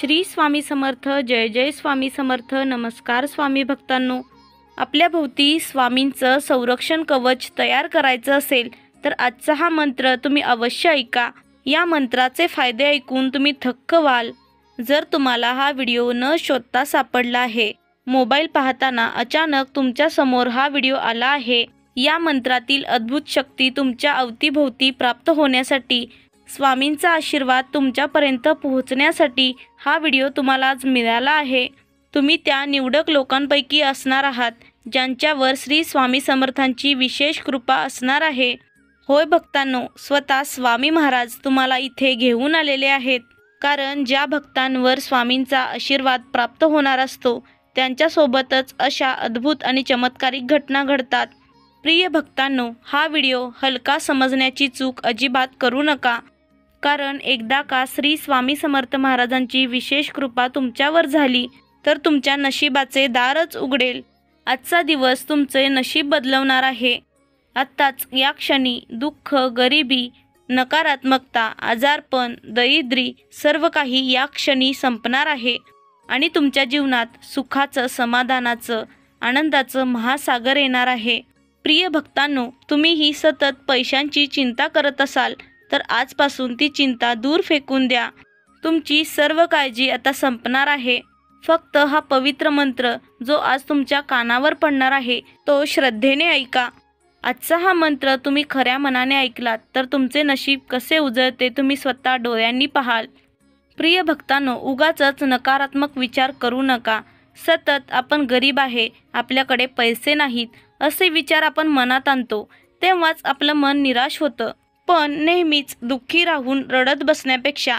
श्री स्वामी समर्थ. जय जय स्वामी समर्थ. नमस्कार स्वामी भक्तांनो. आपल्या भोवती स्वामींचं संरक्षण कवच तयार करायचं असेल तर आजचा हा मंत्र तुम्ही अवश्य ऐका. या मंत्राचे फायदे ऐकून तुम्ही थक्क व्हाल. जर तुम्हाला हा व्हिडिओ न शोधता सापडला आहे, मोबाईल पाहताना अचानक तुमच्या समोर हा व्हिडिओ आला आहे, या मंत्रातील अद्भुत शक्ती तुमच्या अवतीभोवती प्राप्त होण्यासाठी, स्वामींचा आशीर्वाद तुमच्यापर्यंत पोहोचण्यासाठी हा व्हिडिओ तुम्हाला आज मिळाला आहे. तुम्ही त्या निवडक लोकांपैकी असणार आहात ज्यांच्यावर श्री स्वामी समर्थांची विशेष कृपा असणार आहे. होय भक्तांनो, स्वतः स्वामी महाराज तुम्हाला इथे घेऊन आलेले आहेत. कारण ज्या भक्तांवर स्वामींचा आशीर्वाद प्राप्त होणार असतो त्यांच्यासोबतच अशा अद्भुत आणि चमत्कारिक घटना घडतात. प्रिय भक्तांनो, हा व्हिडिओ हलका समजण्याची चूक अजिबात करू नका. कारण एकदा का श्री स्वामी समर्थ महाराजांची विशेष कृपा तुमच्यावर झाली तर तुमच्या नशिबाचे दारच उघडेल. आजचा दिवस तुमचे नशीब बदलवणार आहे. आत्ताच या क्षणी दुःख, गरिबी, नकारात्मकता, आजारपण, दरिद्री सर्व काही या क्षणी संपणार आहे आणि तुमच्या जीवनात सुखाचं, समाधानाचं, आनंदाचं महासागर येणार आहे. प्रिय भक्तांनो, तुम्हीही सतत पैशांची चिंता करत असाल तर आजपासून ती चिंता दूर फेकून द्या. तुमची सर्व काळजी आता संपणार आहे. फक्त हा पवित्र मंत्र जो आज तुमच्या कानावर पडणार आहे तो श्रद्धेने ऐका. आजचा हा मंत्र तुम्ही खऱ्या मनाने ऐकलात तर तुमचे नशीब कसे उजळते तुम्ही स्वतः डोळ्यांनी पाहाल. प्रिय भक्तांनो, उगाचच नकारात्मक विचार करू नका. सतत आपण गरीब आहे, आपल्याकडे पैसे नाहीत असे विचार आपण मनात आणतो तेव्हाच आपलं मन निराश होतं. पण नेहमीच दुःखी राहून रडत बसण्यापेक्षा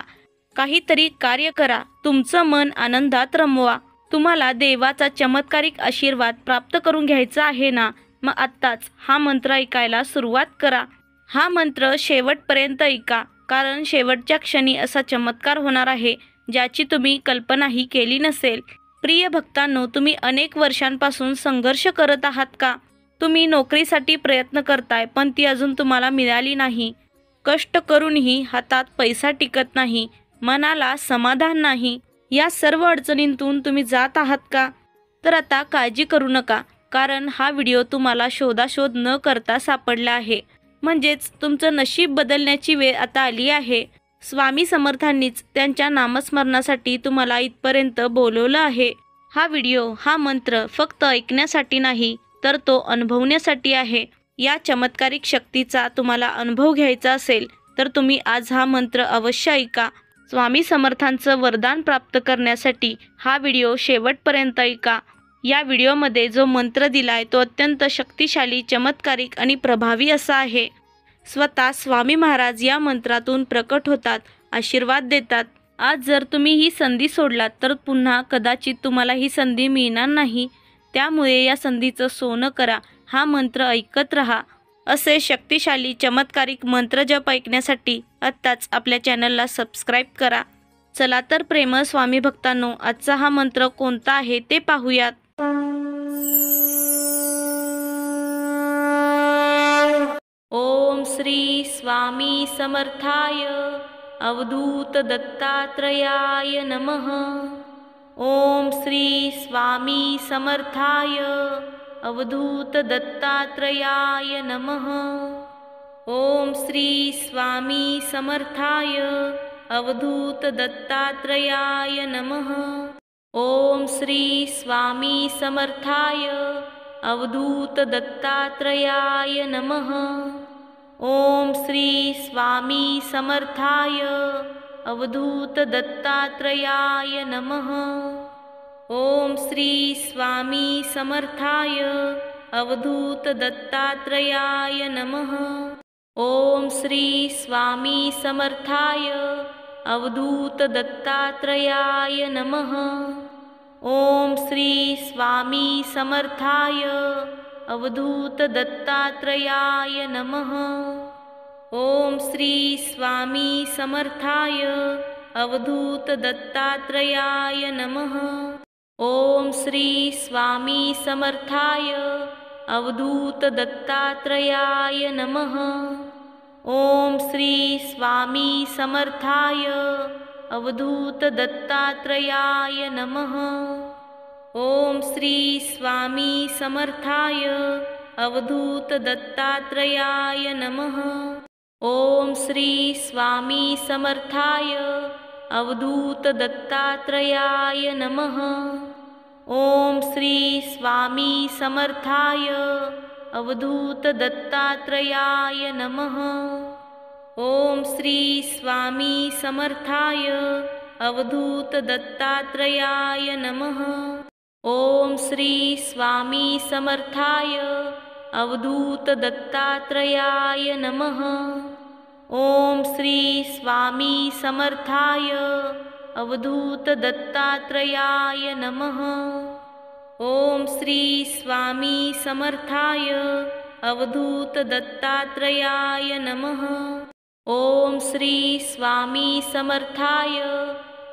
काहीतरी कार्य करा. तुमचं मन आनंदात रमवा. तुम्हाला देवाचा चमत्कारिक आशीर्वाद प्राप्त करून घ्यायचा आहे ना, मग आत्ताच हा मंत्र ऐकायला सुरुवात करा. हा मंत्र शेवटपर्यंत ऐका, कारण शेवटच्या क्षणी असा चमत्कार होणार आहे ज्याची तुम्ही कल्पनाही केली नसेल. प्रिय भक्तांनो, तुम्ही अनेक वर्षांपासून संघर्ष करत आहात का? तुम्ही नोकरीसाठी प्रयत्न करताय पण ती अजून तुम्हाला मिळाली नाही. कष्ट करूनही हातात पैसा टिकत नाही, मनाला समाधान नाही. या सर्व अडचणींतून तुम्ही जात आहात का? तर आता काळजी करू नका, कारण हा व्हिडिओ तुम्हाला शोधाशोध न करता सापडला आहे. म्हणजेच तुमचं नशीब बदलण्याची वेळ आता आली आहे. स्वामी समर्थांनीच त्यांच्या नामस्मरणासाठी तुम्हाला इथपर्यंत बोलवलं आहे. हा व्हिडिओ, हा मंत्र फक्त ऐकण्यासाठी नाही तर तो अनुभवण्यासाठी आहे. या चमत्कारिक शक्तीचा तुम्हाला अनुभव घ्यायचा असेल तर तुम्ही आज हा मंत्र अवश्य ऐका. स्वामी समर्थांचं वरदान प्राप्त करण्यासाठी हा व्हिडिओ शेवटपर्यंत ऐका. या व्हिडिओमध्ये जो मंत्र दिलाय तो अत्यंत शक्तिशाली, चमत्कारिक आणि प्रभावी असा आहे. स्वतः स्वामी महाराज या मंत्रातून प्रकट होतात, आशीर्वाद देतात. आज जर तुम्ही ही संधी सोडलात तर पुन्हा कदाचित तुम्हाला ही संधी मिळणार नाही. त्यामुळे या संधीचं सोनं करा. हा मंत्र ऐकत रहा. असे शक्तिशाली, चमत्कारिक मंत्र जप ऐकण्यासाठी आत्ताच आपल्या चॅनलला सबस्क्राईब करा. चला तर प्रेमळ स्वामी भक्तांनो, आजचा हा मंत्र कोणता आहे ते पाहूयात. ओम श्री स्वामी समर्थाय अवधूत दत्तात्रयाय नमः. ओम श्री स्वामी समर्थाय अवधूत दत्तात्रयाय नमः. ओम श्री स्वामी समर्थाय अवधूत दत्तात्रयाय नमः. ओम श्री स्वामी समर्थाय अवधूत दत्तात्रयाय नमः. ओम श्री स्वामी समर्थाय अवधूत दत्तात्रयाय नमः. ओम श्री स्वामी समर्थाय अवधूत दत्तात्रयाय नमः. ओम श्री स्वामी समर्थाय अवधूत दत्तात्रयाय नमः. ओम श्री स्वामी समर्थाय अवधूत दत्तात्रयाय नमः. ओम श्री स्वामी समर्थाय अवधूत दत्तात्रयाय नमः. ओम श्री स्वामी समर्थाय अवधूत दत्तात्रयाय नमः. ओम श्री स्वामी समर्थाय अवधूत दत्तात्रेयाय नमः। ओम श्री स्वामी समर्थाय अवधूत दत्तात्रेयाय नमः। ओम श्री स्वामी समर्थाय अवधूत दत्तात्रेयाय नमः। ओम श्री स्वामी समर्थाय अवधूत दत्तात्रेयाय नमः। ओम श्री स्वामी समर्थाय अवधूत दत्तात्रेयाय नमः। ओम श्री स्वामी समर्थाय अवधूत दत्तात्रेयाय नमः। ओम श्री स्वामी समर्थाय अवधूत दत्तात्रेयाय नमः। ओम श्री स्वामी समर्थाय अवधूत दत्तात्रेयाय नमः। ओम श्री स्वामी समर्थाय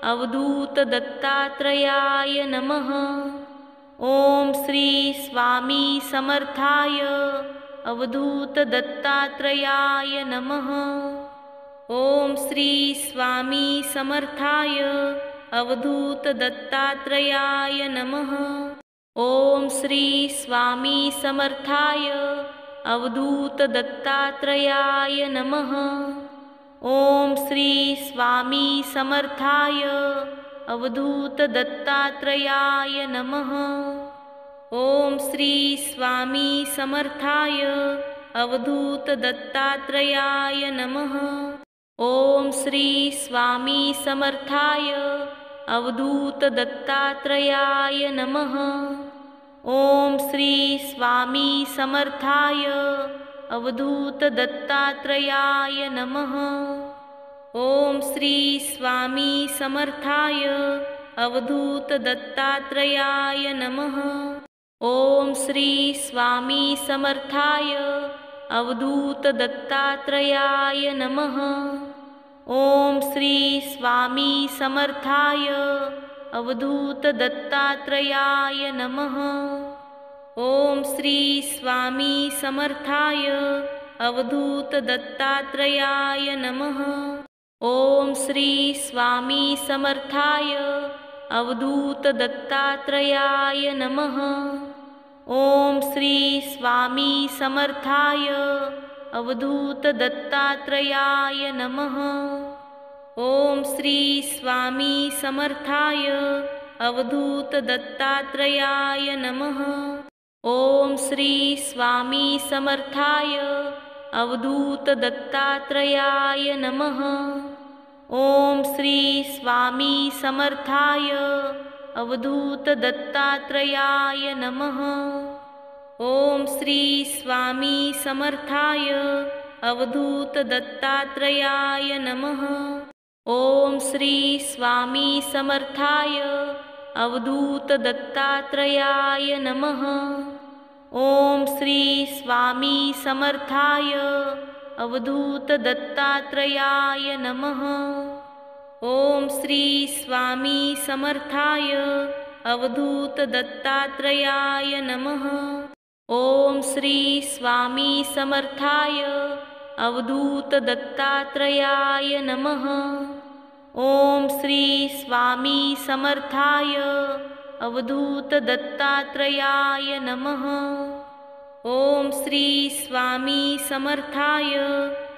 अवधूत दत्तात्रेयाय नमः। ओम श्री स्वामी समर्थाय अवधूत दत्तात्रेयाय नमः। ओम श्री स्वामी समर्थाय अवधूत दत्तात्रेयाय नमः। ओम श्री स्वामी समर्थाय अवधूत दत्तात्रेयाय नमः। ओम श्री स्वामी समर्थाय अवधूत दत्तात्रेयाय नमः। ओम श्री स्वामी समर्थाय अवधूत दत्तात्रेयाय नमः। ओम श्री स्वामी समर्थाय अवधूत दत्तात्रेयाय नमः। ओम श्री स्वामी समर्थाय अवधूत दत्तात्रेयाय नमः। ओम श्री स्वामी समर्थाय अवधूत दत्तात्रेयाय नमः। ओम श्री स्वामी समर्थाय अवधूत दत्तात्रेयाय नमः। ओम श्री स्वामी समर्थाय अवधूत दत्तात्रेयाय नमः। ओम श्री स्वामी समर्थाय अवधूत दत्तात्रेयाय नमः। ओम श्री स्वामी समर्थाय अवधूत दत्तात्रेयाय नमः। ओम श्री स्वामी समर्थाय अवधूत दत्तात्रेयाय नमः। ओम श्री स्वामी समर्थाय अवधूत दत्तात्रेयाय नमः। ओम श्री स्वामी समर्थाय अवधूत दत्तात्रेयाय नमः। ओम श्री स्वामी समर्थाय अवधूत दत्तात्रेयाय नमः। ओम श्री स्वामी समर्थाय अवधूत दत्तात्रेयाय नमः। ओम श्री स्वामी समर्थाय अवधूत दत्तात्रेयाय नमः। ओम श्री स्वामी समर्थाय अवधूत दत्तात्रेयाय नमः। ओम श्री स्वामी समर्थाय अवधूत दत्तात्रेयाय नमः। ओम श्री स्वामी समर्थाय अवधूत दत्तात्रेयाय नमः। ओम श्री स्वामी समर्थाय अवधूत दत्तात्रेयाय नमः। ओम श्री स्वामी समर्थाय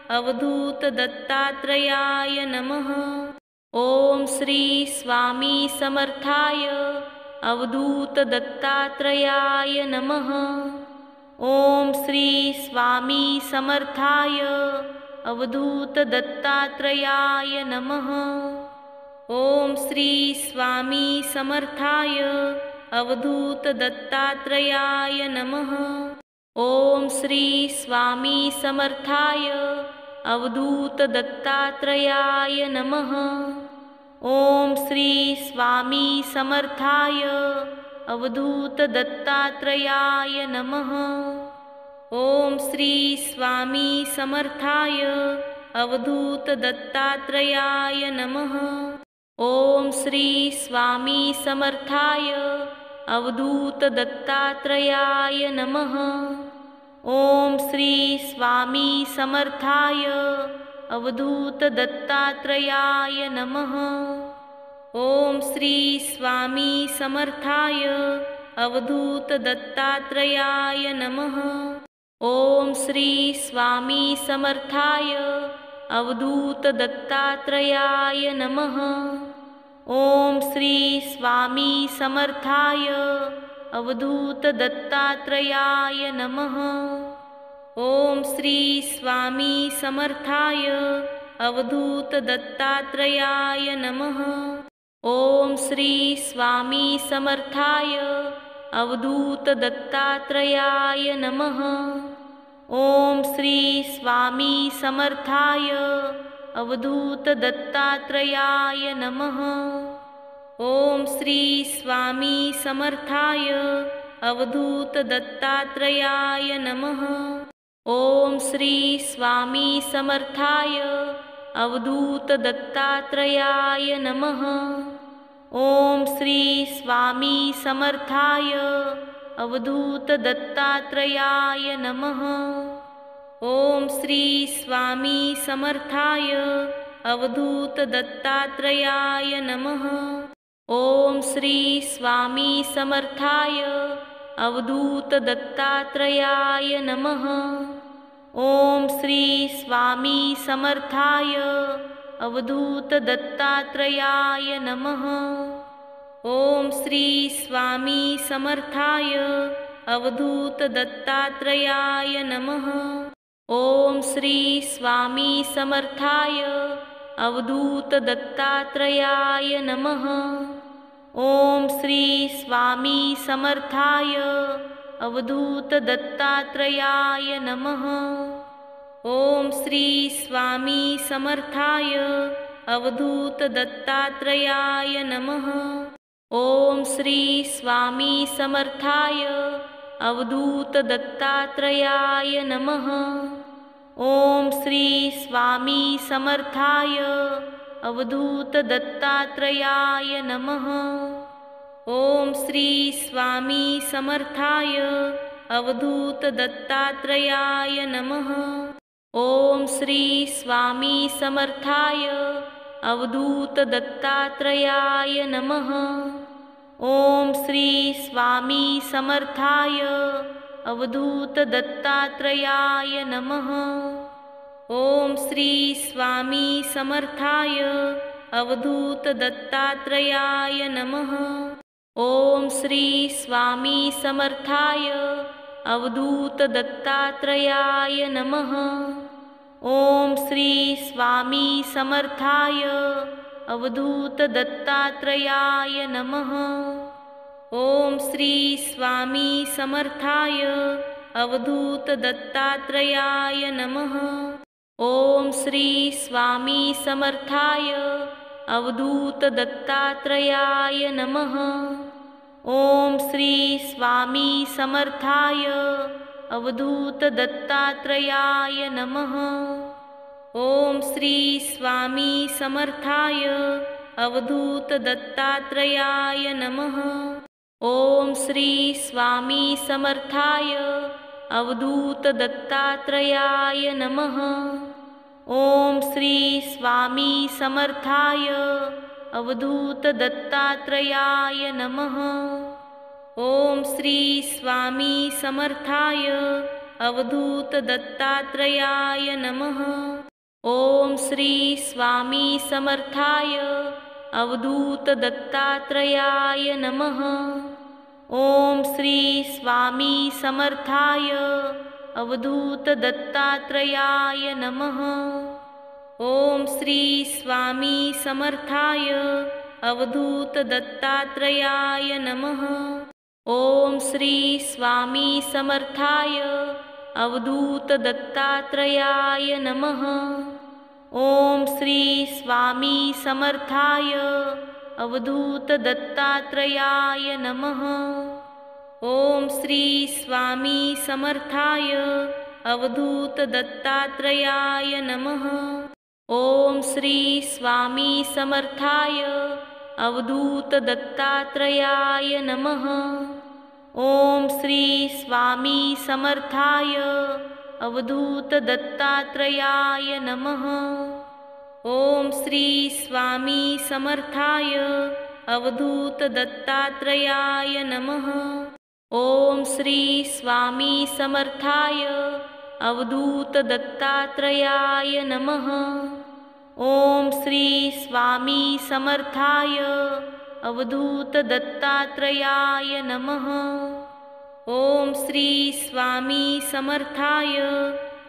अवधूत दत्तात्रेयाय नमः। ओम श्री स्वामी समर्थाय अवधूत दत्तात्रेयाय नमः। ओम श्री स्वामी समर्थाय अवधूत दत्तात्रेयाय नमः। ओम श्री स्वामी समर्थाय अवधूत दत्तात्रेयाय नमः। ओम श्री स्वामी समर्थाय अवधूत दत्तात्रेयाय नमः। ओम श्री स्वामी समर्थाय अवधूत दत्तात्रेयाय नमः। ओम श्री स्वामी समर्थाय अवधूत दत्तात्रेयाय नमः। ओम श्री स्वामी समर्थाय अवधूत दत्तात्रेयाय नमः। ओम श्री स्वामी समर्थाय अवधूत दत्तात्रेयाय नमः। ओम श्री स्वामी समर्थाय अवधूत दत्तात्रेयाय नमः। ओम श्री स्वामी समर्थाय अवधूत दत्तात्रेयाय नमः। ओम श्री स्वामी समर्थाय अवधूत दत्तात्रेयाय नमः। ओम श्री स्वामी समर्थाय अवधूत दत्तात्रेयाय नमः। ओम श्री स्वामी समर्थाय अवधूत दत्तात्रेयाय नमः। ओम श्री स्वामी समर्थाय अवधूत दत्तात्रेयाय नमः। ओम श्री स्वामी समर्थाय अवधूत दत्तात्रेयाय नमः। ओम श्री स्वामी समर्थाय अवधूत दत्तात्रेयाय नमः। ओम श्री स्वामी समर्थाय अवधूत दत्तात्रेयाय नमः। ओम श्री स्वामी समर्थाय अवधूत दत्तात्रेयाय नमः। ओम श्री स्वामी समर्थाय अवधूत दत्तात्रेयाय नमः। ओम श्री स्वामी समर्थाय अवधूत दत्तात्रेयाय नमः। ओम श्री स्वामी समर्थाय अवधूत दत्तात्रेयाय नमः। ओम श्री स्वामी समर्थाय अवधूत दत्तात्रेयाय नमः। ओम श्री स्वामी समर्थाय अवधूत दत्तात्रेयाय नमः। ओम श्री स्वामी समर्थाय अवधूत दत्तात्रेयाय नमः। ओम श्री स्वामी समर्थाय अवधूत दत्तात्रेयाय नमः। ओम श्री स्वामी समर्थाय अवधूत दत्तात्रेयाय नमः। ओम श्री स्वामी समर्थाय अवधूत दत्तात्रेयाय नमः। ओम श्री स्वामी समर्थाय अवधूत दत्तात्रेयाय नमः। ओम श्री स्वामी समर्थाय अवधूत दत्तात्रेयाय नमः। ओम श्री स्वामी समर्थाय अवधूत दत्तात्रेयाय नमः। ओम श्री स्वामी समर्थाय अवधूत दत्तात्रेयाय नमः। ओम श्री स्वामी समर्थाय अवधूत दत्तात्रेयाय नमः। ओम श्री स्वामी समर्थाय अवधूत दत्तात्रेयाय नमः। ओम श्री स्वामी समर्थाय अवधूत दत्तात्रेयाय नमः। ओम श्री स्वामी समर्थाय अवधूत दत्तात्रेयाय नमः। ओम श्री स्वामी समर्थाय अवधूत दत्तात्रेयाय नमः। ओम श्री स्वामी समर्थाय अवधूत दत्तात्रेयाय नमः। ओम श्री स्वामी समर्थाय अवधूत दत्तात्रेयाय नमः। ओम श्री स्वामी समर्थाय अवधूत दत्तात्रेयाय नमः। ओम श्री स्वामी समर्थाय अवधूत दत्तात्रेयाय नमः। ओम श्री स्वामी समर्थाय अवधूत दत्तात्रेयाय नमः। ओम श्री स्वामी समर्थाय अवधूत दत्तात्रेयाय नमः। ओम श्री स्वामी समर्थाय अवधूत दत्तात्रेयाय नमः। ओम श्री स्वामी समर्थाय अवधूत दत्तात्रेयाय नमः। ओम श्री स्वामी समर्थाय अवधूत दत्तात्रेयाय नमः। ओम श्री स्वामी समर्थाय अवधूत दत्तात्रेयाय नमः। ओम श्री स्वामी समर्थाय अवधूत दत्तात्रेयाय नमः। ओम श्री स्वामी समर्थाय अवधूत दत्तात्रेयाय नमः। ओम श्री स्वामी समर्थाय अवधूत दत्तात्रेयाय नमः। ओम श्री स्वामी समर्थाय अवधूत दत्तात्रेयाय नमः। ओम श्री स्वामी समर्थाय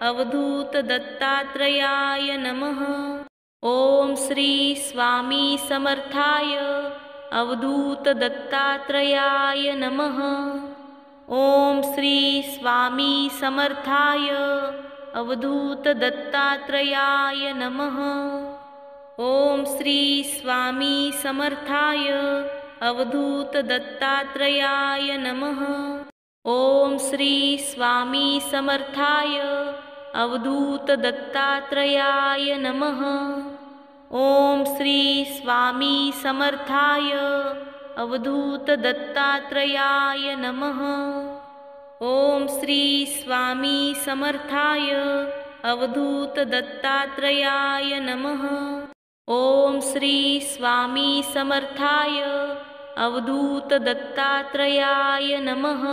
अवधूत दत्तात्रेयाय नमः। ओम श्री स्वामी समर्थाय अवधूत दत्तात्रेयाय नमः। ओम श्री स्वामी समर्थाय अवधूत दत्तात्रेयाय नमः। ओम श्री स्वामी समर्थाय अवधूत दत्तात्रेयाय नमः। ओम श्री स्वामी समर्थाय अवधूत दत्तात्रेयाय नमः। ओम श्री स्वामी समर्थाय अवधूत दत्तात्रेयाय नमः। ओम श्री स्वामी समर्थाय अवधूत दत्तात्रेयाय नमः। ओम श्री स्वामी समर्थाय अवधूत दत्तात्रेयाय नमः।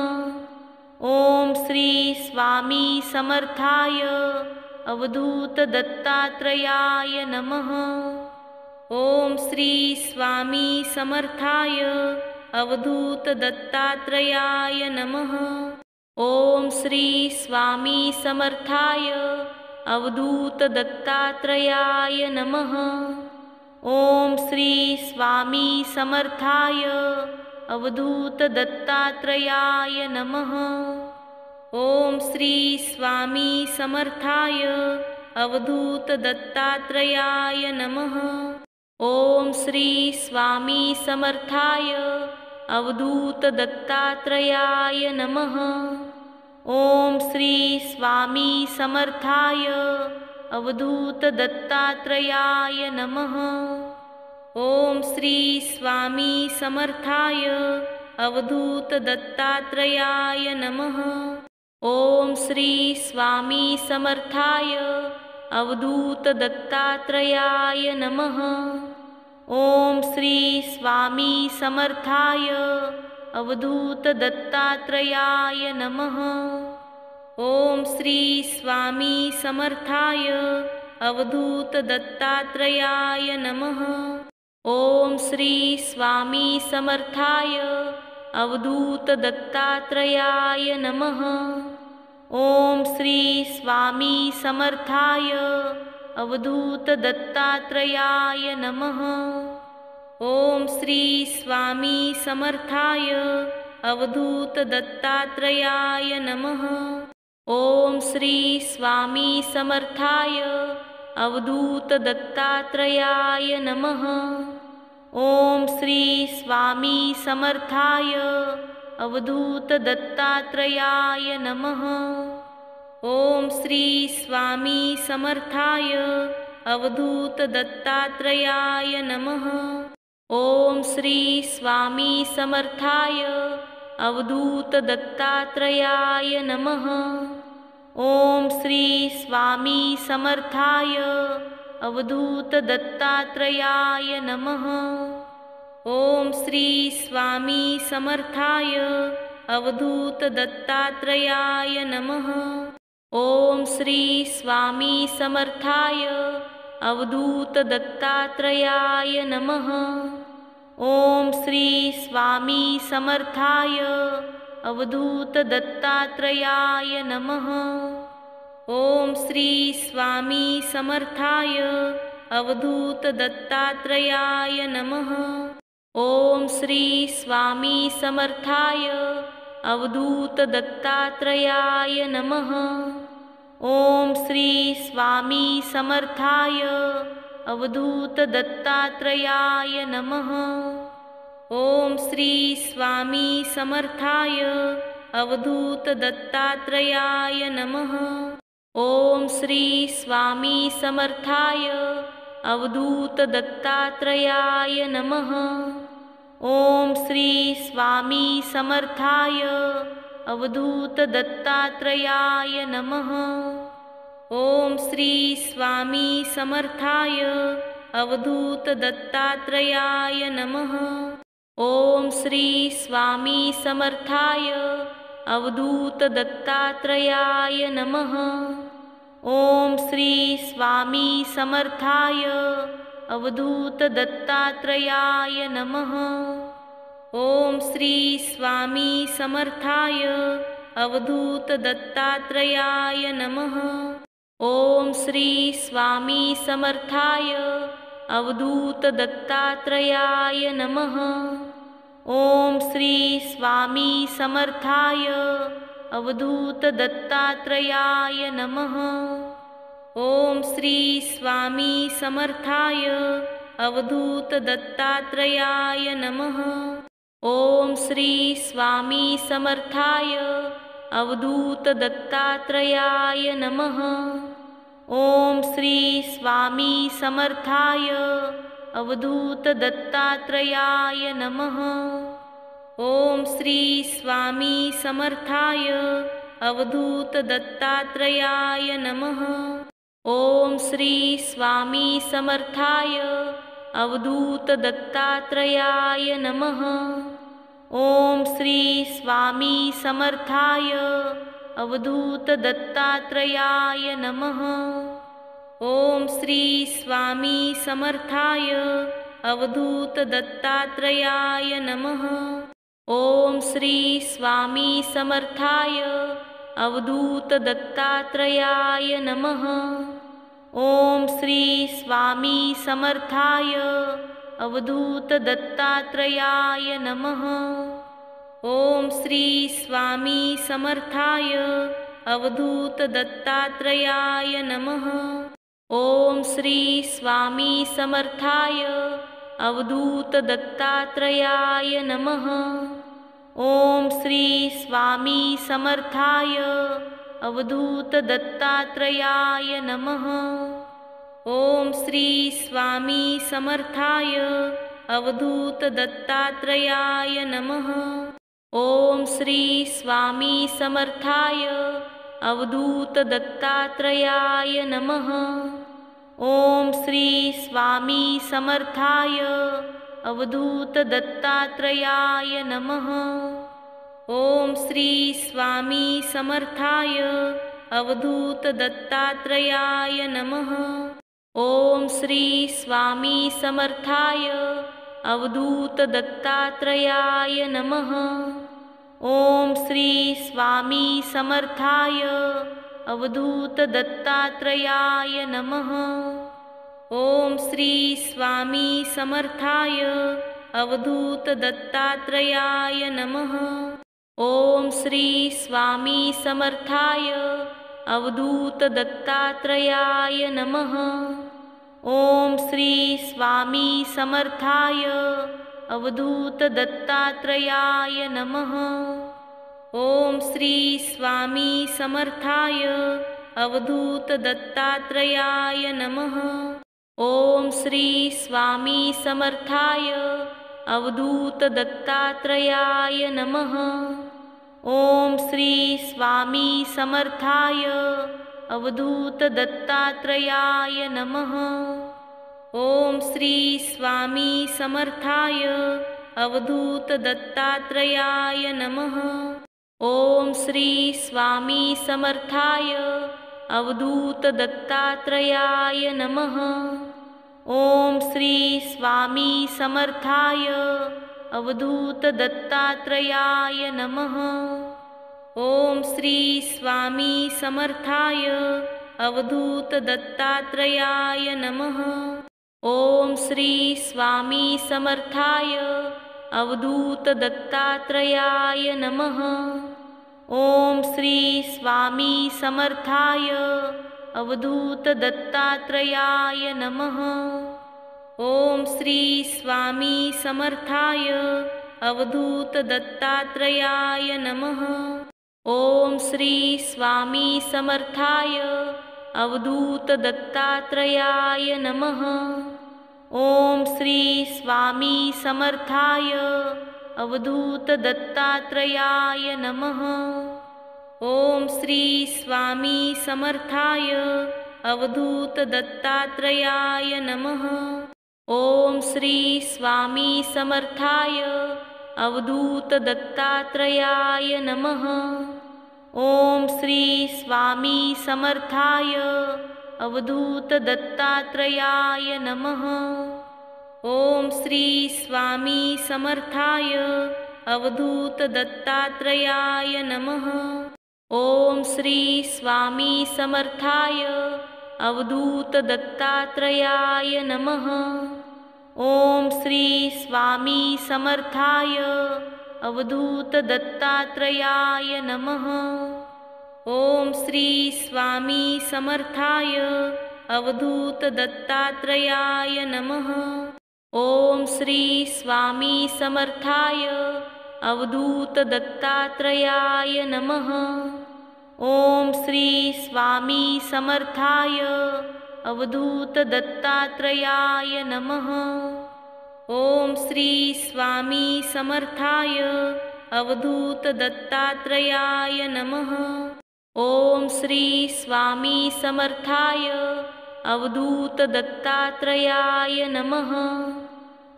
ओम श्री स्वामी समर्थाय अवधूत दत्तात्रेयाय नमः। ओम श्री स्वामी समर्थाय अवधूत दत्तात्रेयाय नमः। ओम श्री स्वामी समर्थाय अवधूत दत्तात्रेयाय नमः। ओम श्री स्वामी समर्थाय अवधूत दत्तात्रेयाय नमः। ओम श्री स्वामी समर्थाय अवधूत दत्तात्रेयाय नमः। ओम श्री स्वामी समर्थाय अवधूत दत्तात्रेयाय नमः। ओम श्री स्वामी समर्थाय अवधूत दत्तात्रेयाय नमः। ओम श्री स्वामी समर्थाय अवधूत दत्तात्रेयाय नमः। ओम श्री स्वामी समर्थाय अवधूत दत्तात्रेयाय नमः। ओम श्री स्वामी समर्थाय अवधूत दत्तात्रेयाय नमः। ओम श्री स्वामी समर्थाय अवधूत दत्तात्रेयाय नमः। ओम श्री स्वामी समर्थाय अवधूत दत्तात्रेयाय नमः। ओम श्री स्वामी समर्थाय अवधूत दत्तात्रेयाय नमः। ओम श्री स्वामी समर्थाय अवधूत दत्तात्रेयाय नमः। ओम श्री स्वामी समर्थाय अवधूत दत्तात्रेयाय नमः। ओम श्री स्वामी समर्थाय अवधूत दत्तात्रेयाय नमः। ओम श्री स्वामी समर्थाय अवधूत दत्तात्रेयाय नमः। ओम श्री स्वामी समर्थाय अवधूत दत्तात्रेयाय नमः। ओम श्री स्वामी समर्थाय अवधूत दत्तात्रेयाय नमः। ओम श्री स्वामी समर्थाय अवधूत दत्तात्रेयाय नमः। ओम श्री स्वामी समर्थाय अवधूत दत्तात्रेयाय नमः। ओम श्री स्वामी समर्थाय अवधूत दत्तात्रेयाय नमः। ओम श्री स्वामी समर्थाय अवधूत दत्तात्रेयाय नमः। ओम श्री स्वामी समर्थाय अवधूत दत्तात्रेयाय नमः। ओम श्री स्वामी समर्थाय अवधूत दत्तात्रेयाय नमः। ओम श्री स्वामी समर्थाय अवधूत दत्तात्रेयाय नमः। ओम श्री स्वामी समर्थाय अवधूत दत्तात्रेयाय नमः। ओम श्री स्वामी समर्थाय अवधूत दत्तात्रेयाय नमः। ओम श्री स्वामी समर्थाय अवधूत दत्तात्रेयाय नमः। ओम श्री स्वामी समर्थाय अवधूत दत्तात्रेयाय नमः। ओम श्री स्वामी समर्थाय अवधूत दत्तात्रेयाय नमः। ओम श्री स्वामी समर्थाय अवधूत दत्तात्रेयाय नमः। ओम श्री स्वामी समर्थाय अवधूत दत्तात्रेयाय नमः। ओम श्री स्वामी समर्थाय अवधूत दत्तात्रेयाय नमः। ओम श्री स्वामी समर्थाय अवधूत दत्तात्रेयाय नमः। ओम श्री स्वामी समर्थाय अवधूत दत्तात्रेयाय नमः। ओम श्री स्वामी समर्थाय अवधूत दत्तात्रेयाय नमः। ओम श्री स्वामी समर्थाय अवधूत दत्तात्रेयाय नमः। ओम श्री स्वामी समर्थाय अवधूत दत्तात्रेयाय नमः। ओम श्री स्वामी समर्थाय अवधूत दत्तात्रेयाय नमः। ओम श्री स्वामी समर्थाय अवधूत दत्तात्रेयाय नमः। ओम श्री स्वामी समर्थाय अवधूत दत्तात्रेयाय नमः। ओम श्री स्वामी समर्थाय अवधूत दत्तात्रेयाय नमः। ओम श्री स्वामी समर्थाय अवधूत दत्तात्रेयाय नमः। ओम श्री स्वामी समर्थाय अवधूत दत्तात्रेयाय नमः। ओम श्री स्वामी समर्थाय अवधूत दत्तात्रेयाय नमः। ओम श्री स्वामी समर्थाय अवधूत दत्तात्रेयाय नमः। ओम श्री स्वामी समर्थाय अवधूत दत्तात्रेयाय नमः। ओम श्री स्वामी समर्थाय अवधूत दत्तात्रेयाय नमः। ओम श्री स्वामी समर्थाय अवधूत दत्तात्रेयाय नमः। ओम श्री स्वामी समर्थाय अवधूत दत्तात्रेयाय नमः। ओम श्री स्वामी समर्थाय अवधूत दत्तात्रेयाय नमः। ओम श्री स्वामी समर्थाय अवधूत दत्तात्रेयाय नमः। ओम श्री स्वामी समर्थाय अवधूत दत्तात्रेयाय नमः। ओम श्री स्वामी समर्थाय अवधूत दत्तात्रेयाय नमः। ओम श्री स्वामी समर्थाय अवधूत दत्तात्रेयाय नमः। ओम श्री स्वामी समर्थाय अवधूत दत्तात्रेयाय नमः। ओम श्री स्वामी समर्थाय अवधूत दत्तात्रेयाय नमः। ओम श्री स्वामी समर्थाय अवधूत दत्तात्रेयाय नमः। ओम श्री स्वामी समर्थाय अवधूत दत्तात्रेयाय नमः। ओम श्री स्वामी समर्थाय अवधूत दत्तात्रेयाय नमः। ओम श्री स्वामी समर्थाय अवधूत दत्तात्रेयाय नमः। ओम श्री स्वामी समर्थाय अवधूत दत्तात्रेयाय नमः। ओम श्री स्वामी समर्थाय अवधूत दत्तात्रेयाय नमः। ओम श्री स्वामी समर्थाय अवधूत दत्तात्रेयाय नमः। ओम श्री स्वामी समर्थाय अवधूत दत्तात्रेयाय नमः। ओम श्री स्वामी समर्थाय अवधूत दत्तात्रेयाय नमः। ओम श्री स्वामी समर्थाय अवधूत दत्तात्रेयाय नमः। ओम श्री स्वामी समर्थाय अवधूत दत्तात्रेयाय नमः। ओम श्री स्वामी समर्थाय अवधूत दत्तात्रेयाय नमः। ओम श्री स्वामी समर्थाय अवधूत दत्तात्रेयाय नमः। ओम श्री स्वामी समर्थाय अवधूत दत्तात्रेयाय नमः। ओम श्री स्वामी समर्थाय अवधूत दत्तात्रेयाय नमः। ओम श्री स्वामी समर्थाय अवधूत दत्तात्रेयाय नमः। ओम श्री स्वामी समर्थाय अवधूत दत्तात्रेयाय नमः। ओम श्री स्वामी समर्थाय अवधूत दत्तात्रेयाय नमः। ओम श्री स्वामी समर्थाय अवधूत दत्तात्रेयाय नमः। ओम श्री स्वामी समर्थाय अवधूत दत्तात्रेयाय नमः।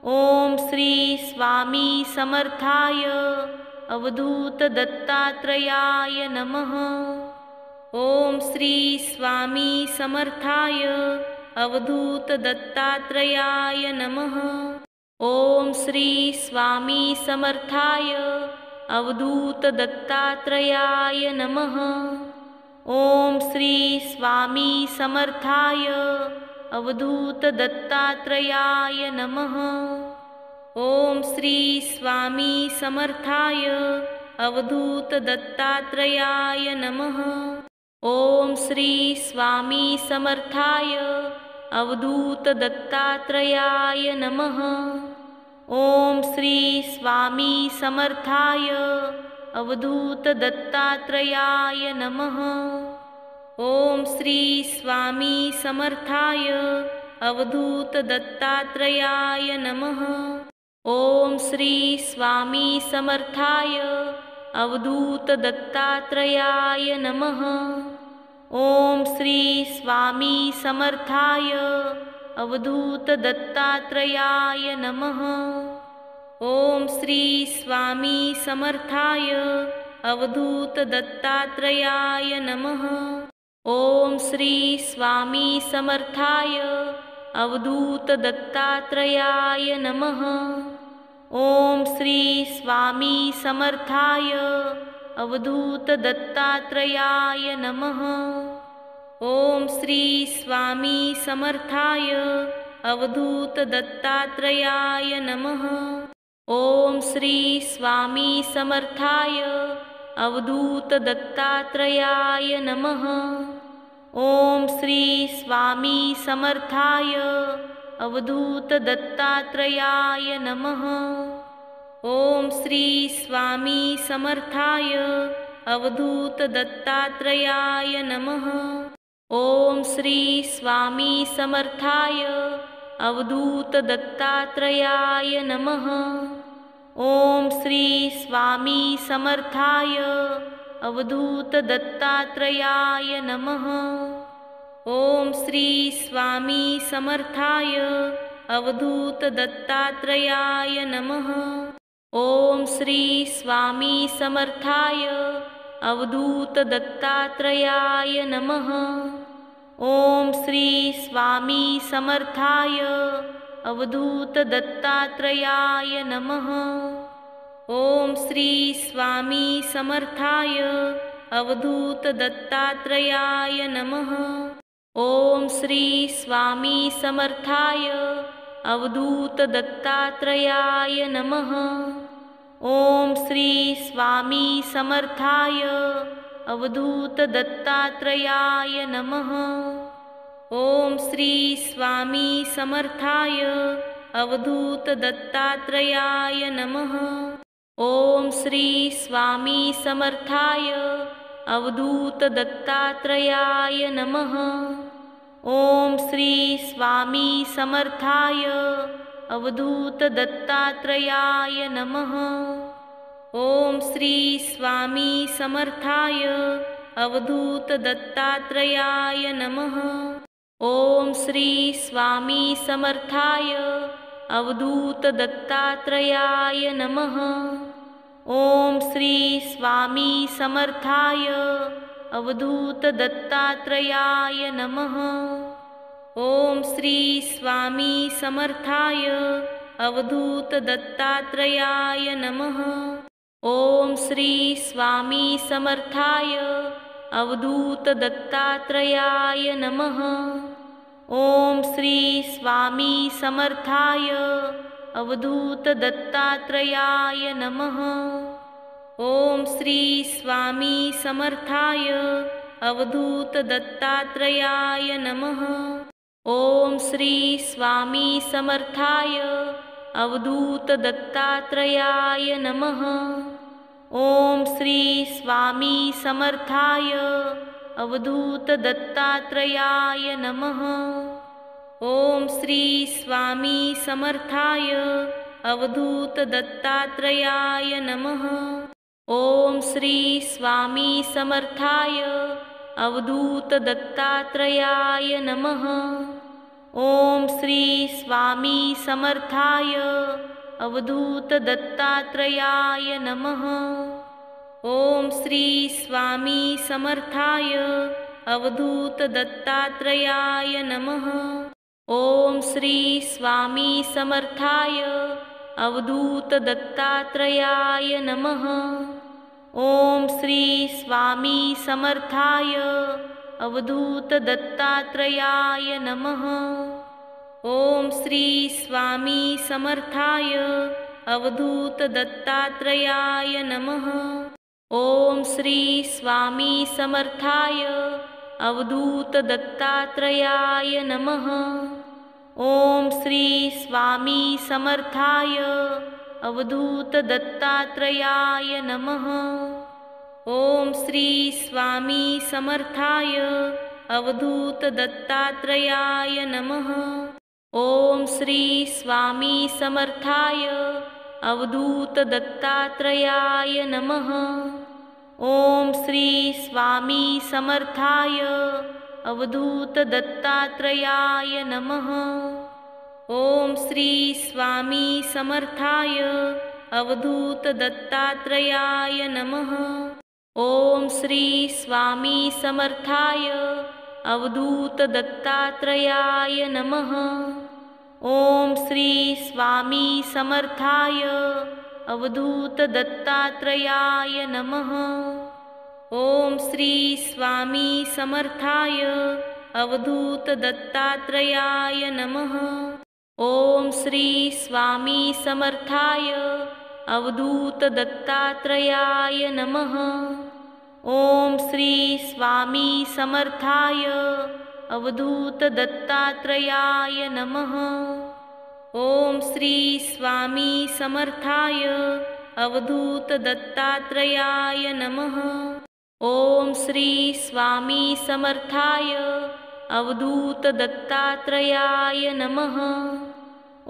ओम श्री स्वामी समर्थाय अवधूत दत्तात्रेयाय नमः। ओम श्री स्वामी समर्थाय अवधूत दत्तात्रेयाय नमः। ओम श्री स्वामी समर्थाय अवधूत दत्तात्रेयाय नमः। ओम श्री स्वामी समर्थाय अवधूत दत्तात्रेयाय नमः। ओम श्री स्वामी समर्थाय अवधूत दत्तात्रेयाय नमः। ओम श्री स्वामी समर्थाय अवधूत दत्तात्रेयाय नमः। ओम श्री स्वामी समर्थाय अवधूत दत्तात्रेयाय नमः। ओम श्री स्वामी समर्थाय अवधूत दत्तात्रेयाय नमः। ओम श्री स्वामी समर्थाय अवधूत दत्तात्रेयाय नमः। ओम श्री स्वामी समर्थाय अवधूत दत्तात्रेयाय नमः। ओम श्री स्वामी समर्थाय अवधूत दत्तात्रेयाय नमः। ओम श्री स्वामी समर्थाय अवधूत दत्तात्रेयाय नमः। ओम श्री स्वामी समर्थाय अवधूत दत्तात्रेयाय नमः। ओम श्री स्वामी समर्थाय अवधूत दत्तात्रेयाय नमः। ओम श्री स्वामी समर्थाय अवधूत दत्तात्रेयाय नमः। ओम श्री स्वामी समर्थाय अवधूत दत्तात्रेयाय नमः। ओम श्री स्वामी समर्थाय अवधूत दत्तात्रेयाय नमः। ओम श्री स्वामी समर्थाय अवधूत दत्तात्रेयाय नमः। ओम श्री स्वामी समर्थाय अवधूत दत्तात्रेयाय नमः। ओम श्री स्वामी समर्थाय अवधूत दत्तात्रेयाय नमः। ओम श्री स्वामी समर्थाय अवधूत दत्तात्रेयाय नमः। ओम श्री स्वामी समर्थाय अवधूत दत्तात्रेयाय नमः। ओम श्री स्वामी समर्थाय अवधूत दत्तात्रेयाय नमः। ओम श्री स्वामी समर्थाय अवधूत दत्तात्रेयाय नमः। ओम श्री स्वामी समर्थाय अवधूत दत्तात्रेयाय नमः। ओम श्री स्वामी समर्थाय अवधूत दत्तात्रेयाय नमः। ओम श्री स्वामी समर्थाय अवधूत दत्तात्रेयाय नमः। ओम श्री स्वामी समर्थाय अवधूत दत्तात्रेयाय नमः। ओम श्री स्वामी समर्थाय अवधूत दत्तात्रेयाय नमः। ओम श्री स्वामी समर्थाय अवधूत दत्तात्रेयाय नमः। ओम श्री स्वामी समर्थाय अवधूत दत्तात्रेयाय नमः। ओम श्री स्वामी समर्थाय अवधूत दत्तात्रेयाय नमः। ओम श्री स्वामी समर्थाय अवधूत दत्तात्रेयाय नमः। ओम श्री स्वामी समर्थाय अवधूत दत्तात्रेयाय नमः। ओम श्री स्वामी समर्थाय अवधूत दत्तात्रेयाय नमः। ओम श्री स्वामी समर्थाय अवधूत दत्तात्रेयाय नमः। ओम श्री स्वामी समर्थाय अवधूत दत्तात्रेयाय नमः। ओम श्री स्वामी समर्थाय अवधूत दत्तात्रेयाय नमः। ओम श्री स्वामी समर्थाय अवधूत दत्तात्रेयाय नमः। ओम श्री स्वामी समर्थाय अवधूत दत्तात्रेयाय नमः। ओम श्री स्वामी समर्थाय अवधूत दत्तात्रेयाय नमः। ओम श्री स्वामी समर्थाय अवधूत दत्तात्रेयाय नमः। ओम श्री स्वामी समर्थाय अवधूत दत्तात्रेयाय नमः। ओम श्री स्वामी समर्थाय अवधूत दत्तात्रेयाय नमः। ओम श्री स्वामी समर्थाय अवधूत दत्तात्रेयाय नमः। ओम श्री स्वामी समर्थाय अवधूत दत्तात्रेयाय नमः। ओम श्री स्वामी समर्थाय अवधूत दत्तात्रेयाय नमः। ओम श्री स्वामी समर्थाय अवधूत दत्तात्रेयाय नमः। ओम श्री स्वामी समर्थाय अवधूत दत्तात्रेयाय नमः। ओम श्री स्वामी समर्थाय अवधूत दत्तात्रेयाय नमः। ओम श्री स्वामी समर्थाय अवधूत दत्तात्रेयाय नमः। ओम श्री स्वामी समर्थाय अवधूत दत्तात्रेयाय नमः। ओम श्री स्वामी समर्थाय अवधूत दत्तात्रेयाय नमः। ओम श्री स्वामी समर्थाय अवधूत दत्तात्रेयाय नमः। ओम श्री स्वामी समर्थाय अवधूत दत्तात्रेयाय नमः। ओम श्री स्वामी समर्थाय अवधूत दत्तात्रेयाय नमः। ओम श्री स्वामी समर्थाय अवधूत दत्तात्रेयाय नमः।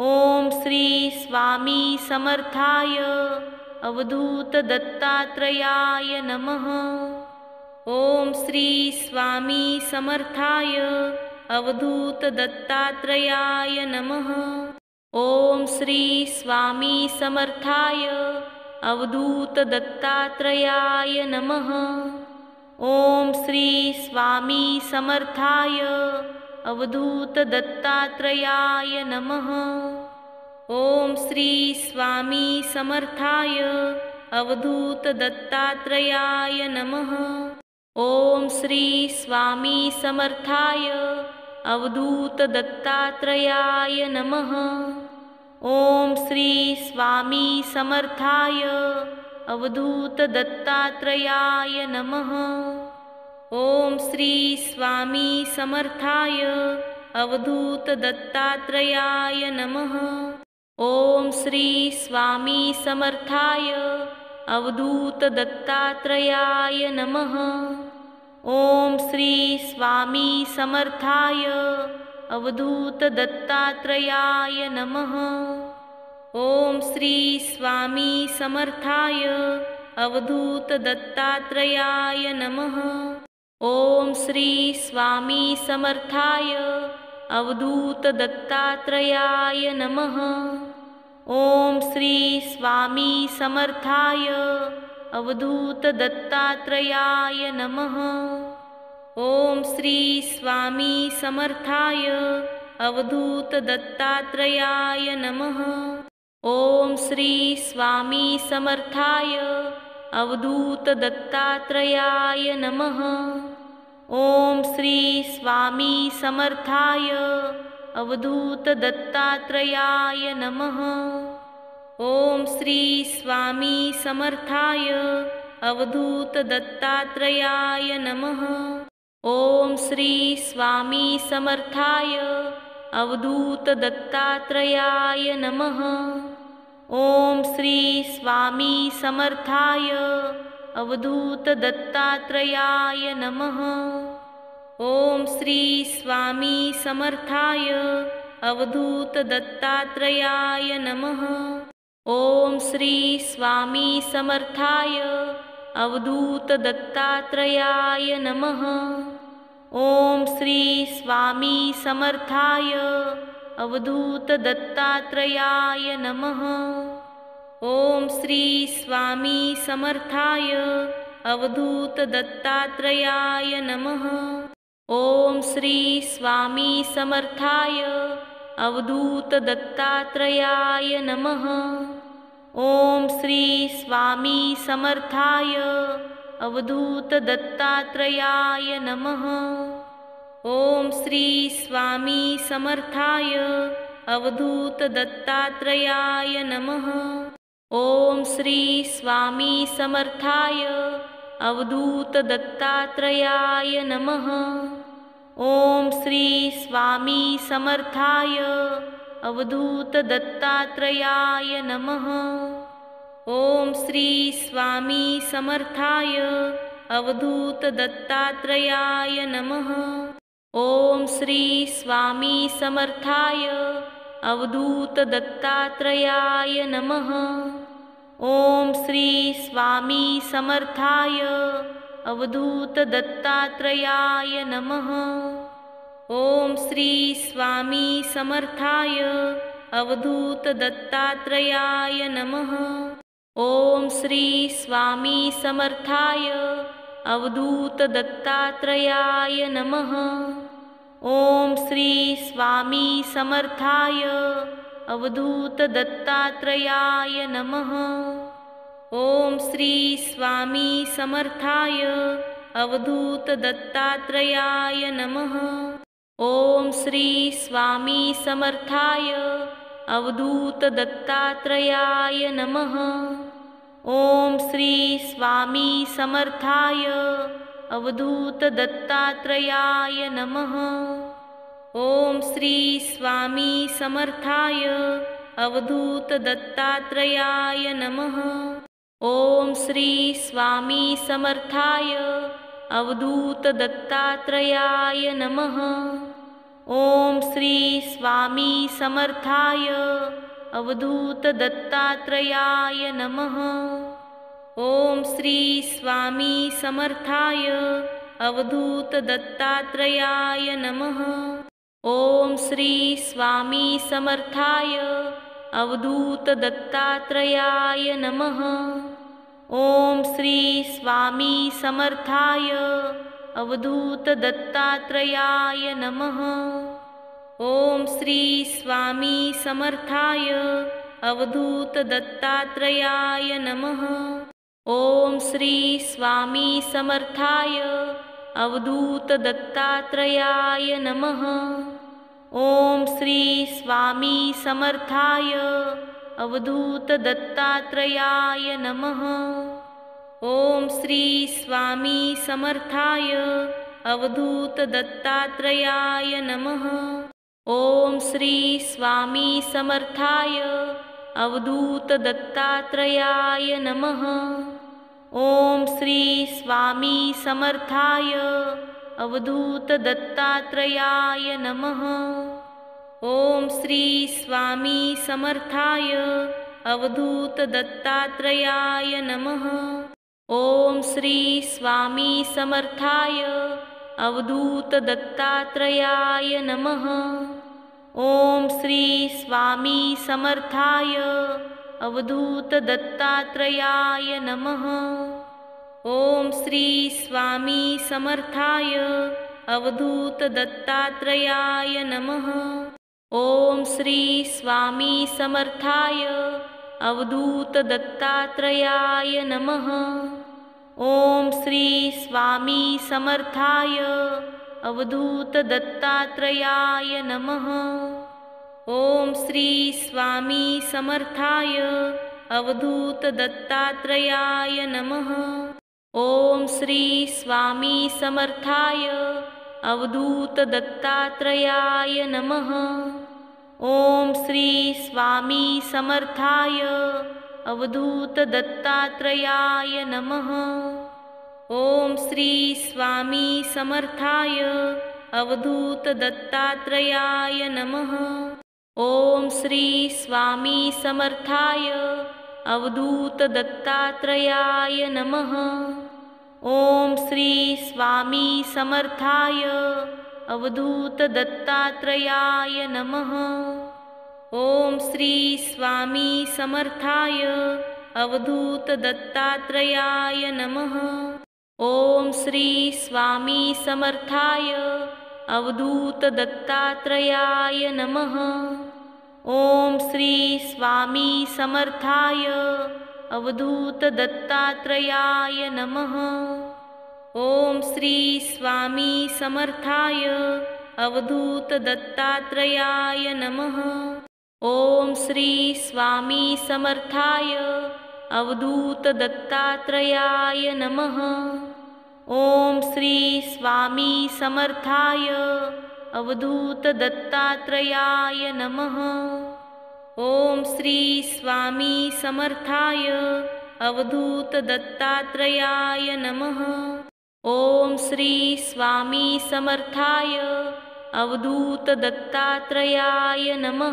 ओम श्री स्वामी समर्थाय अवधूत दत्तात्रेयाय नमः। ओम श्री स्वामी समर्थाय अवधूत दत्तात्रेयाय नमः। ओम श्री स्वामी समर्थाय अवधूत दत्तात्रेयाय नमः। ओम श्री स्वामी समर्थाय अवधूत दत्तात्रेयाय नमः। ओम श्री स्वामी समर्थाय अवधूत दत्तात्रेयाय नमः। ओम श्री स्वामी समर्थाय अवधूत दत्तात्रेयाय नमः। ओम श्री स्वामी समर्थाय अवधूत दत्तात्रेयाय नमः। ओम श्री स्वामी समर्थाय अवधूत दत्तात्रेयाय नमः। ओम श्री स्वामी समर्थाय अवधूत दत्तात्रेयाय नमः। ओम श्री स्वामी समर्थाय अवधूत दत्तात्रेयाय नमः। ओम श्री स्वामी समर्थाय अवधूत दत्तात्रेयाय नमः। ओम श्री स्वामी समर्थाय अवधूत दत्तात्रेयाय नमः। ओम श्री स्वामी समर्थाय अवधूत दत्तात्रेयाय नमः। ओम श्री स्वामी समर्थाय अवधूत दत्तात्रेयाय नमः। ओम श्री स्वामी समर्थाय अवधूत दत्तात्रेयाय नमः। ओम श्री स्वामी समर्थाय अवधूत दत्तात्रेयाय नमः। ओम श्री स्वामी समर्थाय अवधूत दत्तात्रेयाय नमः। ओम श्री स्वामी समर्थाय अवधूत दत्तात्रेयाय नमः। ओम श्री स्वामी समर्थाय अवधूत दत्तात्रेयाय नमः। ओम श्री स्वामी समर्थाय अवधूत दत्तात्रेयाय नमः। ओम श्री स्वामी समर्थाय अवधूत दत्तात्रेयाय नमः। ओम श्री स्वामी समर्थाय अवधूत दत्तात्रेयाय नमः। ओम श्री स्वामी समर्थाय अवधूत दत्तात्रेयाय नमः। ओम श्री स्वामी समर्थाय अवधूत दत्तात्रेयाय नमः। ओम श्री स्वामी समर्थाय अवधूत दत्तात्रेयाय नमः। ओम श्री स्वामी समर्थाय अवधूत दत्तात्रेयाय नमः। ओम श्री स्वामी समर्थाय अवधूत दत्तात्रेयाय नमः। ओम श्री स्वामी समर्थाय अवधूत दत्तात्रेयाय नमः। ओम श्री स्वामी समर्थाय अवधूत दत्तात्रेयाय नमः। ओम श्री स्वामी समर्थाय अवधूत दत्तात्रेयाय नमः। ओम श्री स्वामी समर्थाय अवधूत दत्तात्रेयाय नमः। ओम श्री स्वामी समर्थाय अवधूत दत्तात्रेयाय नमः। ओम श्री स्वामी समर्थाय अवधूत दत्तात्रेयाय नमः। ओम श्री स्वामी समर्थाय अवधूत दत्तात्रेयाय नमः। ओम श्री स्वामी समर्थाय अवधूत दत्तात्रेयाय नमः। ओम श्री स्वामी समर्थाय अवधूत दत्तात्रेयाय नमः। ओम श्री स्वामी समर्थाय अवधूत दत्तात्रेयाय नमः। ओम श्री स्वामी समर्थाय अवधूत दत्तात्रेयाय नमः। ओम श्री स्वामी समर्थाय अवधूत दत्तात्रेयाय नमः। ओम श्री स्वामी समर्थाय अवधूत दत्तात्रेयाय नमः। ओम श्री स्वामी समर्थाय अवधूत दत्तात्रेयाय नमः। ओम श्री स्वामी समर्थाय अवधूत दत्तात्रेयाय नमः। ओम श्री स्वामी समर्थाय अवधूत दत्तात्रेयाय नमः। ओम श्री स्वामी समर्थाय अवधूत दत्तात्रेयाय नमः। ओम श्री स्वामी समर्थाय अवधूत दत्तात्रेयाय नमः। ओम श्री स्वामी समर्थाय अवधूत दत्तात्रेयाय नमः। ओम श्री स्वामी समर्थाय अवधूत दत्तात्रेयाय नमः। ओम श्री स्वामी समर्थाय अवधूत दत्तात्रेयाय नमः। ओम श्री स्वामी समर्थाय अवधूत दत्तात्रेयाय नमः। ओम श्री स्वामी समर्थाय अवधूत दत्तात्रेयाय नमः। ओम श्री स्वामी समर्थाय अवधूत दत्तात्रेयाय नमः। ओम श्री स्वामी समर्थाय अवधूत दत्तात्रेयाय नमः। ओम श्री स्वामी समर्थाय अवधूत दत्तात्रेयाय नमः। ओम श्री स्वामी समर्थाय अवधूत दत्तात्रेयाय नमः। ओम श्री स्वामी समर्थाय अवधूत दत्तात्रेयाय नमः। ओम श्री स्वामी समर्थाय अवधूत दत्तात्रेयाय नमः। ओम श्री स्वामी समर्थाय अवधूत दत्तात्रेयाय नमः। ओम श्री स्वामी समर्थाय अवधूत दत्तात्रेयाय नमः। ओम श्री स्वामी समर्थाय अवधूत दत्तात्रेयाय नमः। ओम श्री स्वामी समर्थाय अवधूत दत्तात्रेयाय नमः। ओम श्री स्वामी समर्थाय अवधूत दत्तात्रेयाय नमः। ओम श्री स्वामी समर्थाय अवधूत दत्तात्रेयाय नमः। ओम श्री स्वामी समर्थाय अवधूत दत्तात्रेयाय नमः। ओम श्री स्वामी समर्थाय अवधूत दत्तात्रेयाय नमः। ओम श्री स्वामी समर्थाय अवधूत दत्तात्रेयाय नमः। ओम श्री स्वामी समर्थाय अवधूत दत्तात्रेयाय नमः। ओम श्री स्वामी समर्थाय अवधूत दत्तात्रेयाय नमः। ओम श्री स्वामी समर्थाय अवधूत दत्तात्रेयाय नमः। ओम श्री स्वामी समर्थाय अवधूत दत्तात्रेयाय नमः।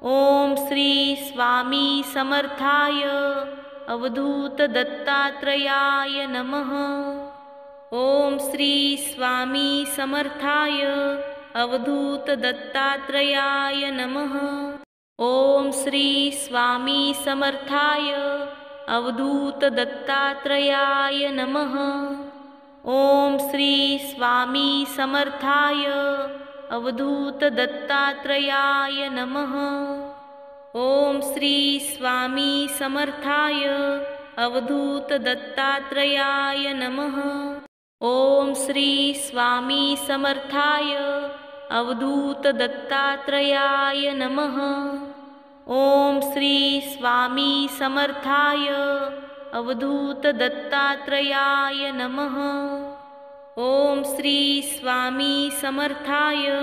ओम श्री स्वामी समर्थाय अवधूत दत्तात्रेयाय नमः। ओम श्री स्वामी समर्थाय अवधूत दत्तात्रेयाय नमः। ओम श्री स्वामी समर्थाय अवधूत दत्तात्रेयाय नमः। ओम श्री स्वामी समर्थाय अवधूत दत्तात्रेयाय नमः। ओम श्री स्वामी समर्थाय अवधूत दत्तात्रेयाय नमः। ओम श्री स्वामी समर्थाय अवधूत दत्तात्रेयाय नमः। ओम श्री स्वामी समर्थाय अवधूत दत्तात्रेयाय नमः। ओम श्री स्वामी समर्थाय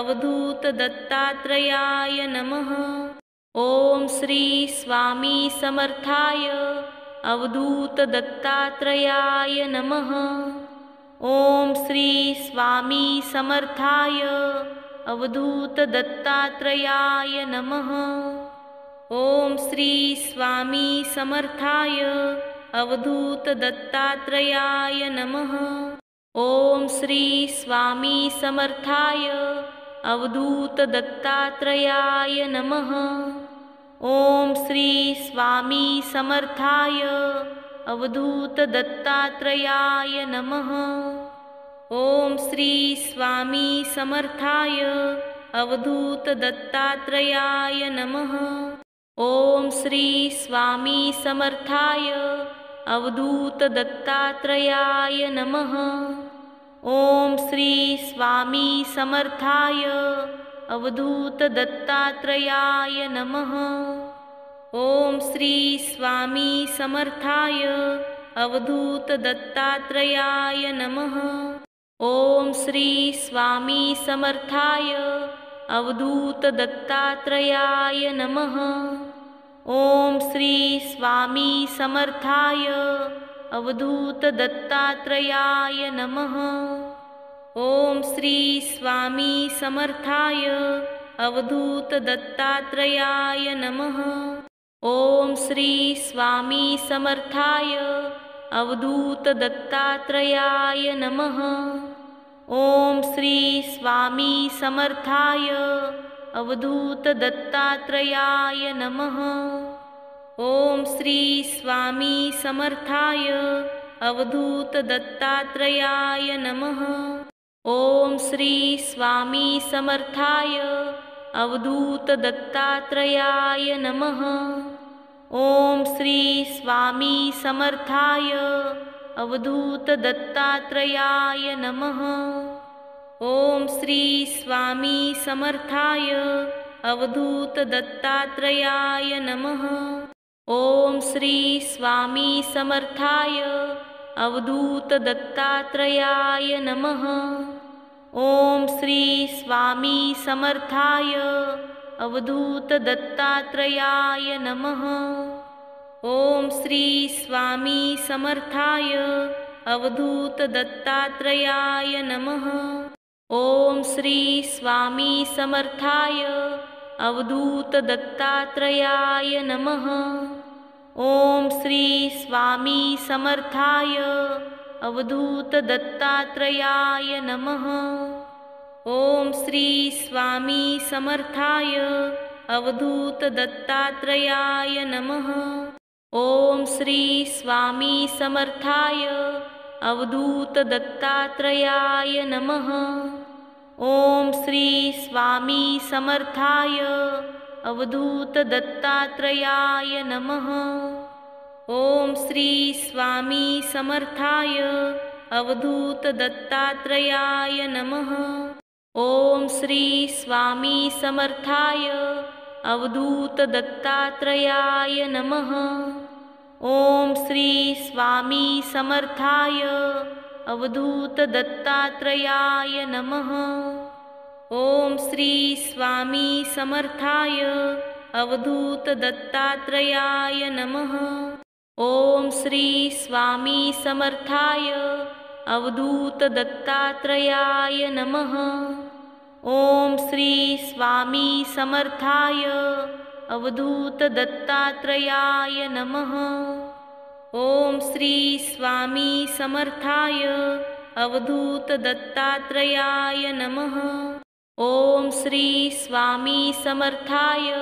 अवधूत दत्तात्रेयाय नमः। ओम श्री स्वामी समर्थाय अवधूत दत्तात्रेयाय नमः। ओम श्री स्वामी समर्थाय अवधूत दत्तात्रेयाय नमः। ओम श्री स्वामी समर्थाय अवधूत दत्तात्रेयाय नमः। ओम श्री स्वामी समर्थाय अवधूत दत्तात्रेयाय नमः। ओम श्री स्वामी समर्थाय अवधूत दत्तात्रेयाय नमः। ओम श्री स्वामी समर्थाय अवधूत दत्तात्रेयाय नमः। ओम श्री स्वामी समर्थाय अवधूत दत्तात्रेयाय नमः। ओम श्री स्वामी समर्थाय अवधूत दत्तात्रेयाय नमः। ओम श्री स्वामी समर्थाय अवधूत दत्तात्रेयाय नमः। ओम श्री स्वामी समर्थाय अवधूत दत्तात्रेयाय नमः। ओम श्री स्वामी समर्थाय अवधूत दत्तात्रेयाय नमः। ओम श्री स्वामी समर्थाय अवधूत दत्तात्रेयाय नमः। ओम श्री स्वामी समर्थाय अवधूत दत्तात्रेयाय नमः। ओम श्री स्वामी समर्थाय अवधूत दत्तात्रेयाय नमः। ओम श्री स्वामी समर्थाय अवधूत दत्तात्रेयाय नमः। ओम श्री स्वामी समर्थाय अवधूत दत्तात्रेयाय नमः। ओम श्री स्वामी समर्थाय अवधूत दत्तात्रेयाय नमः। ओम श्री स्वामी समर्थाय अवधूत दत्तात्रेयाय नमः। ओम श्री स्वामी समर्थाय अवधूत दत्तात्रेयाय नमः। ओम श्री स्वामी समर्थाय अवधूत दत्तात्रेयाय नमः। ओम श्री स्वामी समर्थाय अवधूत दत्तात्रेयाय नमः। ओम श्री स्वामी समर्थाय अवधूत दत्तात्रेयाय नमः। ओम श्री स्वामी समर्थाय अवधूत दत्तात्रेयाय नमः। ओम श्री स्वामी समर्थाय अवधूत दत्तात्रेयाय नमः। ओम श्री स्वामी समर्थाय अवधूत दत्तात्रेयाय नमः। ओम श्री स्वामी समर्थाय अवधूत दत्तात्रेयाय नमः। ओम श्री स्वामी समर्थाय अवधूत दत्तात्रेयाय नमः। ओम श्री स्वामी समर्थाय अवधूत दत्तात्रेयाय नमः। ओम श्री स्वामी समर्थाय अवधूत दत्तात्रेयाय नमः। ओम श्री स्वामी समर्थाय अवधूत दत्तात्रेयाय नमः। ओम श्री स्वामी समर्थाय अवधूत दत्तात्रेयाय नमः। ओम श्री स्वामी समर्थाय अवधूत दत्तात्रेयाय नमः। ओम श्री स्वामी समर्थाय अवधूत दत्तात्रेयाय नमः। ओम श्री स्वामी समर्थाय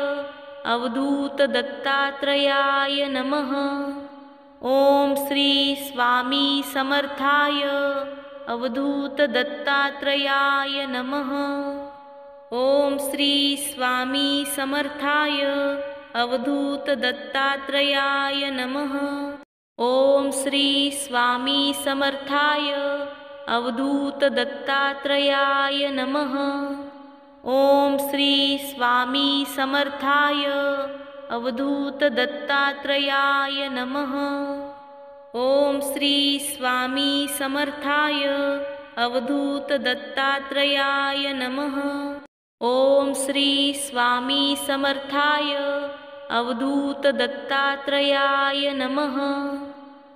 अवधूत दत्तात्रेयाय नमः। ओम श्री स्वामी समर्थाय अवधूत दत्तात्रेयाय नमः। ओम श्री स्वामी समर्थाय अवधूत दत्तात्रेयाय नमः। ओम श्री स्वामी समर्थाय अवधूत दत्तात्रेयाय नमः। ओम श्री स्वामी समर्थाय अवधूत दत्तात्रेयाय नमः। ओम श्री स्वामी समर्थाय अवधूत दत्तात्रेयाय नमः। ओम श्री स्वामी समर्थाय अवधूत दत्तात्रेयाय नमः।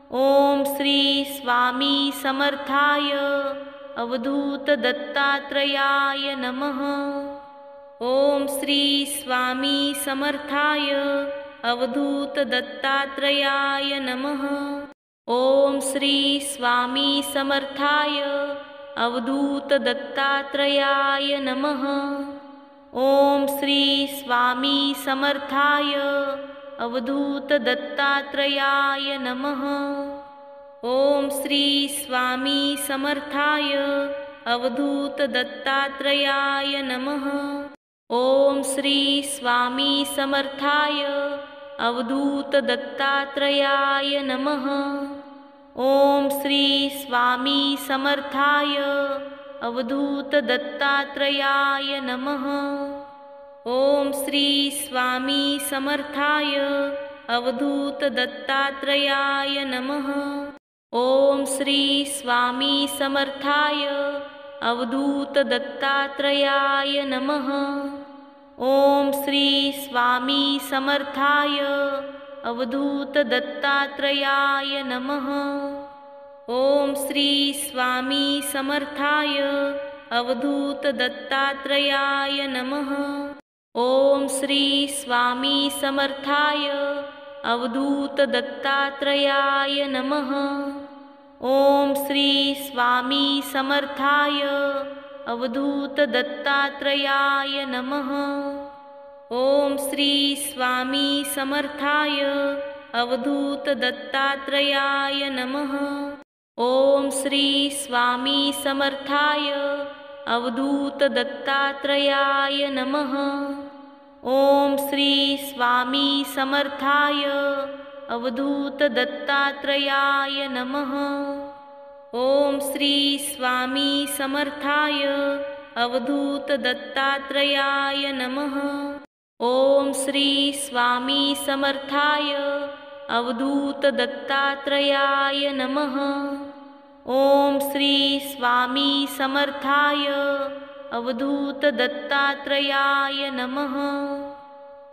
ओम श्री स्वामी समर्थाय अवधूत दत्तात्रेयाय नमः। ओम श्री स्वामी समर्थाय अवधूत दत्तात्रेयाय नमः। ओम श्री स्वामी समर्थाय अवधूत दत्तात्रेयाय नमः। ओम श्री स्वामी समर्थाय अवधूत दत्तात्रेयाय नमः। ओम श्री स्वामी समर्थाय अवधूत दत्तात्रेयाय नमः। ओम श्री स्वामी समर्थाय अवधूत दत्तात्रेयाय नमः। ओम श्री स्वामी समर्थाय अवधूत दत्तात्रेयाय नमः। ओम श्री स्वामी समर्थाय अवधूत दत्तात्रेयाय नमः। ओम श्री स्वामी समर्थाय अवधूत दत्तात्रेयाय नमः। ओम श्री स्वामी समर्थाय अवधूत दत्तात्रेयाय नमः। ओम श्री स्वामी समर्थाय अवधूत दत्तात्रेयाय नमः। ओम श्री स्वामी समर्थाय अवधूत दत्तात्रेयाय नमः। ओम श्री स्वामी समर्थाय अवधूत दत्तात्रेयाय नमः। ओम श्री स्वामी समर्थाय अवधूत दत्तात्रेयाय नमः। ओम श्री स्वामी समर्थाय अवधूत दत्तात्रेयाय नमः। ओम श्री स्वामी समर्थाय अवधूत दत्तात्रेयाय नमः। ओम श्री स्वामी समर्थाय अवधूत दत्तात्रेयाय नमः। ओम श्री स्वामी समर्थाय अवधूत दत्तात्रेयाय नमः। ओम श्री स्वामी समर्थाय अवधूत दत्तात्रेयाय नमः।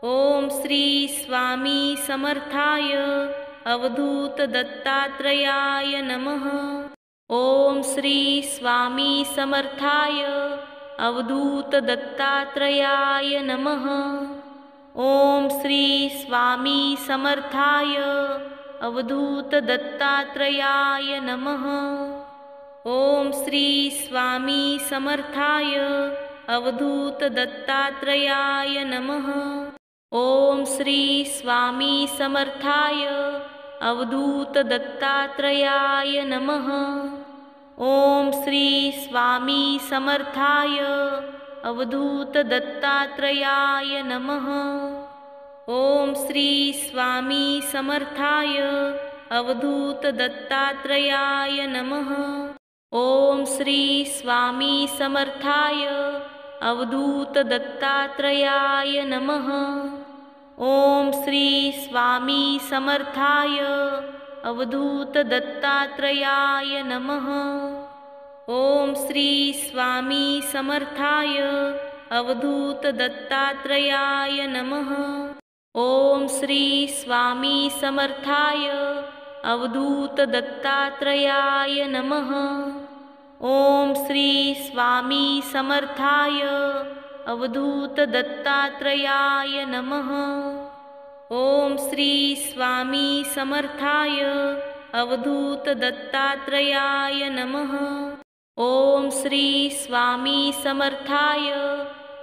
ओम श्री स्वामी समर्थाय अवधूत दत्तात्रेयाय नमः। ओम श्री स्वामी समर्थाय अवधूत दत्तात्रेयाय नमः। ओम श्री स्वामी समर्थाय अवधूत दत्तात्रेयाय नमः। ओम श्री स्वामी समर्थाय अवधूत दत्तात्रेयाय नमः। ओम श्री स्वामी समर्थाय अवधूत दत्तात्रेयाय नमः। ओम श्री स्वामी समर्थाय अवधूत दत्तात्रेयाय नमः। ओम श्री स्वामी समर्थाय अवधूत दत्तात्रेयाय नमः। ओम श्री स्वामी समर्थाय अवधूत दत्तात्रेयाय नमः। ओम श्री स्वामी समर्थाय अवधूत दत्तात्रेयाय नमः। ओम श्री स्वामी समर्थाय अवधूत दत्तात्रेयाय नमः। ओम श्री स्वामी समर्थाय अवधूत दत्तात्रेयाय नमः। ओम श्री स्वामी समर्थाय अवधूत दत्तात्रेयाय नमः। ओम श्री स्वामी समर्थाय अवधूत दत्तात्रेयाय नमः। ओम श्री स्वामी समर्थाय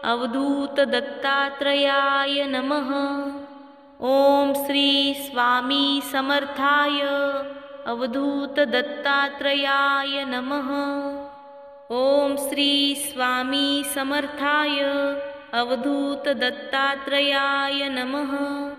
अवधूत दत्तात्रेयाय नमः। ओम श्री स्वामी समर्थाय अवधूत दत्तात्रेयाय नमः। ओम श्री स्वामी समर्थाय अवधूत दत्तात्रेयाय नमः।